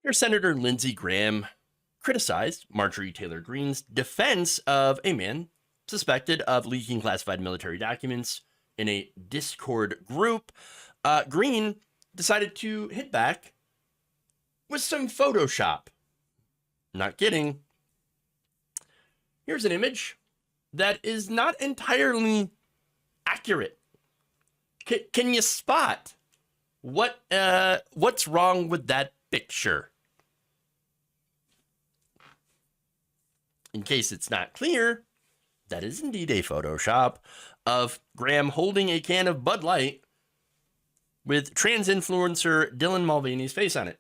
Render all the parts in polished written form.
Senator Lindsey Graham criticized Marjorie Taylor Greene's defense of a man suspected of leaking classified military documents in a Discord group. Greene decided to hit back with some Photoshop. Not kidding. Here's an image that is not entirely accurate. Can you spot what's wrong with that picture? In case it's not clear, that is indeed a Photoshop of Graham holding a can of Bud Light with trans influencer Dylan Mulvaney's face on it.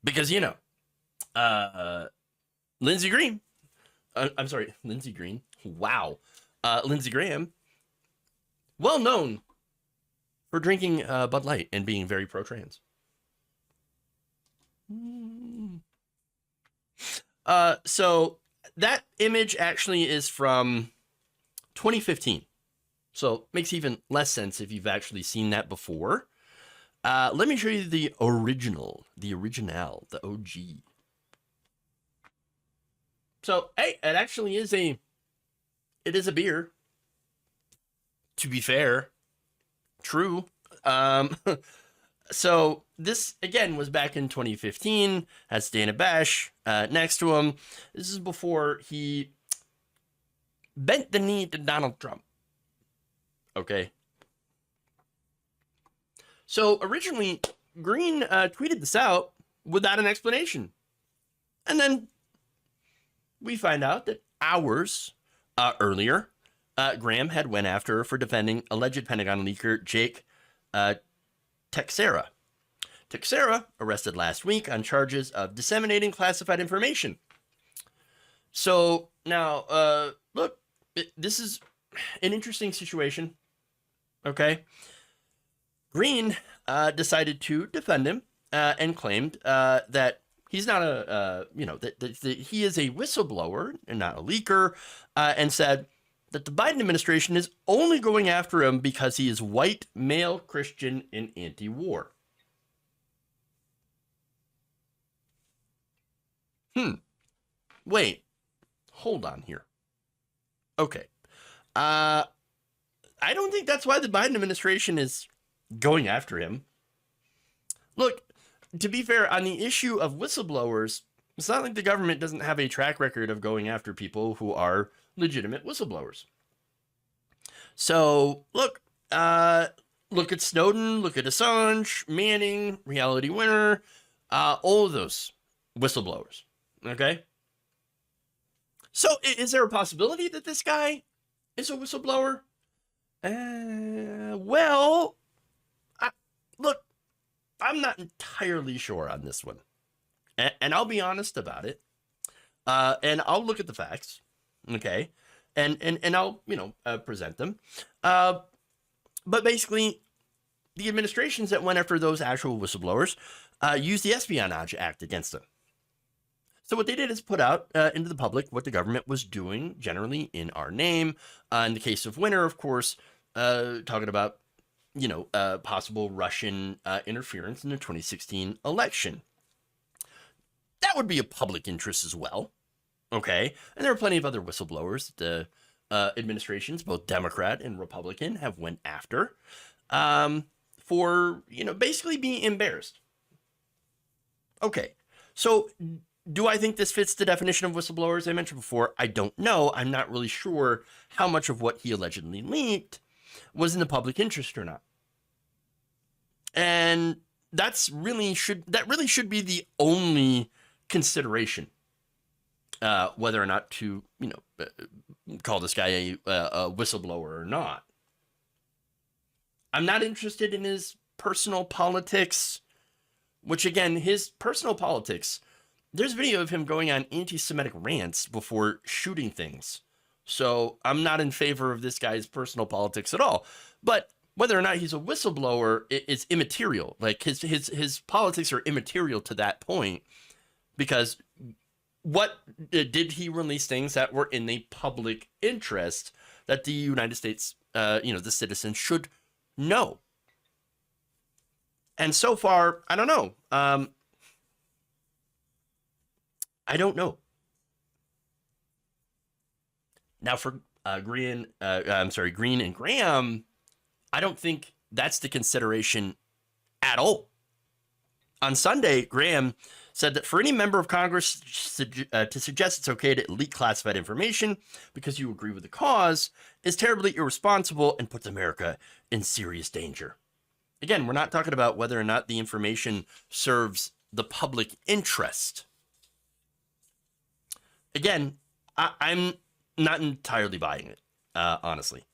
Because, Lindsey Graham. Wow. Lindsey Graham, well known for drinking Bud Light and being very pro-trans. So that image actually is from 2015. So makes even less sense if you've actually seen that before. Let me show you the original, the OG. So, hey, it actually is a beer. To be fair, true. So this, again, was back in 2015, has Dana Bash next to him. This is before he bent the knee to Donald Trump. Okay. So originally, Greene tweeted this out without an explanation. And then we find out that hours earlier, Graham had went after her for defending alleged Pentagon leaker Jake Teixeira. Teixeira arrested last week on charges of disseminating classified information. So now, look, this is an interesting situation. Okay. Greene decided to defend him and claimed that he's not that he is a whistleblower and not a leaker, and said that the Biden administration is only going after him because he is white, male, Christian, and anti-war. Wait, hold on here. Okay. I don't think that's why the Biden administration is going after him. Look, to be fair, on the issue of whistleblowers, it's not like the government doesn't have a track record of going after people who are legitimate whistleblowers. So, look at Snowden, look at Assange, Manning, Reality Winner, all of those whistleblowers, okay? So, is there a possibility that this guy is a whistleblower? Well, look, I'm not entirely sure on this one. And I'll be honest about it. And I'll look at the facts, okay? And I'll, present them. But basically, the administrations that went after those actual whistleblowers used the Espionage Act against them. So what they did is put out into the public what the government was doing generally in our name. In the case of Winner, of course, talking about, possible Russian interference in the 2016 election. That would be a public interest as well. Okay. And there are plenty of other whistleblowers the administrations, both Democrat and Republican, have went after for, basically being embarrassed. Okay. So do I think this fits the definition of whistleblowers I mentioned before? I don't know. I'm not really sure how much of what he allegedly leaked was in the public interest or not. And that really should be the only consideration, whether or not to, call this guy a whistleblower or not. I'm not interested in his personal politics, which again, his personal politics, there's video of him going on anti-Semitic rants before shooting things. So I'm not in favor of this guy's personal politics at all. But whether or not he's a whistleblower is immaterial. Like his politics are immaterial to that point, because what did he release things that were in the public interest that the United States, the citizens should know? And so far, I don't know. I don't know. Now for Green and Graham, I don't think that's the consideration at all. On Sunday, Graham said that for any member of Congress to suggest it's okay to leak classified information because you agree with the cause is terribly irresponsible and puts America in serious danger. Again, we're not talking about whether or not the information serves the public interest. Again, I'm not entirely buying it, honestly.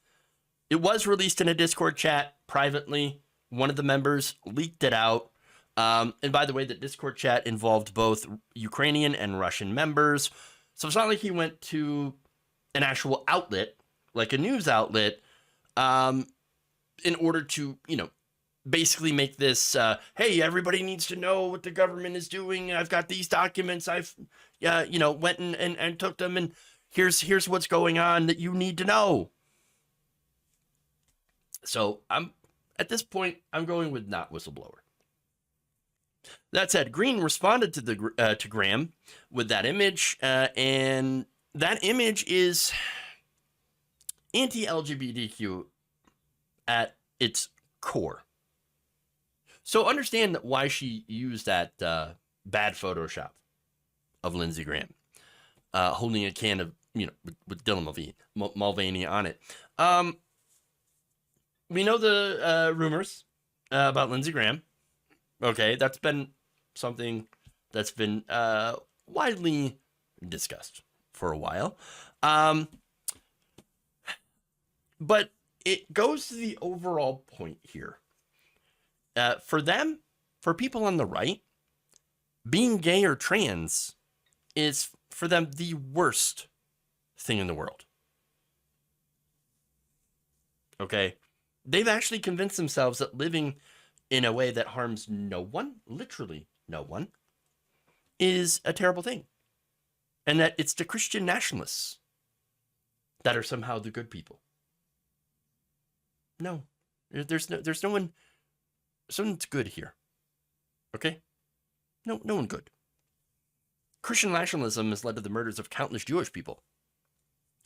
It was released in a Discord chat privately. One of the members leaked it out. And by the way, the Discord chat involved both Ukrainian and Russian members. So it's not like he went to an actual outlet, like a news outlet, in order to, basically make this, hey, everybody needs to know what the government is doing. I've got these documents. I've, went and took them, and here's what's going on that you need to know. So at this point, I'm going with not whistleblower. That said, Greene responded to Graham with that image, and that image is anti-LGBTQ at its core. So understand why she used that bad Photoshop of Lindsey Graham holding a can of, with Dylan Mulvaney on it. We know the rumors about Lindsey Graham. Okay, that's been something that's been widely discussed for a while. But it goes to the overall point here. For people on the right, being gay or trans is for them the worst thing in the world. Okay? They've actually convinced themselves that living in a way that harms no one, literally no one, is a terrible thing. And that it's the Christian nationalists that are somehow the good people. No, there's no one, someone's good here. Okay? No one good. Christian nationalism has led to the murders of countless Jewish people,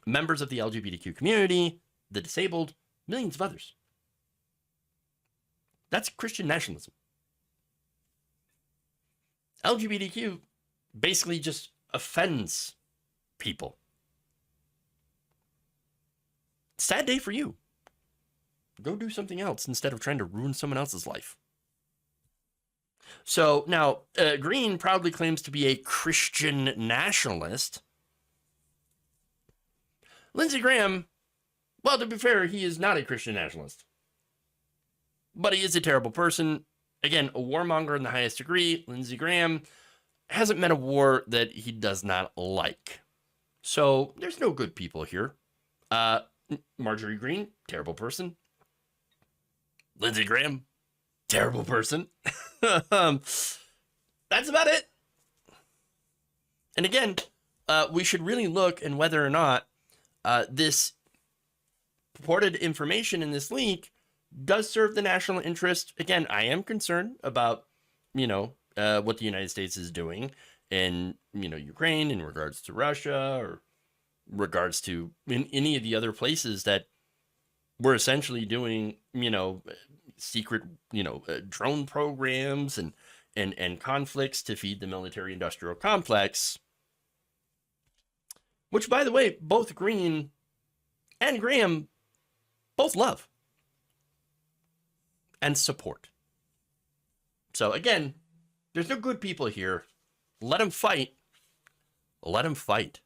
members of the LGBTQ community, the disabled, millions of others. That's Christian nationalism. LGBTQ basically just offends people. Sad day for you. Go do something else instead of trying to ruin someone else's life. So now, Greene proudly claims to be a Christian nationalist. Lindsey Graham, well, to be fair, he is not a Christian nationalist. But he is a terrible person. Again, a warmonger in the highest degree. Lindsey Graham hasn't met a war that he does not like. So there's no good people here. Marjorie Greene, terrible person. Lindsey Graham, terrible person. That's about it. And again, we should really look in whether or not this purported information in this leak does serve the national interest. Again, I am concerned about, what the United States is doing in, Ukraine in regards to Russia or regards to in any of the other places that we're essentially doing, secret, drone programs and conflicts to feed the military industrial complex, which, by the way, both Greene and Graham both love and support. So again, there's no good people here. Let them fight. Let them fight.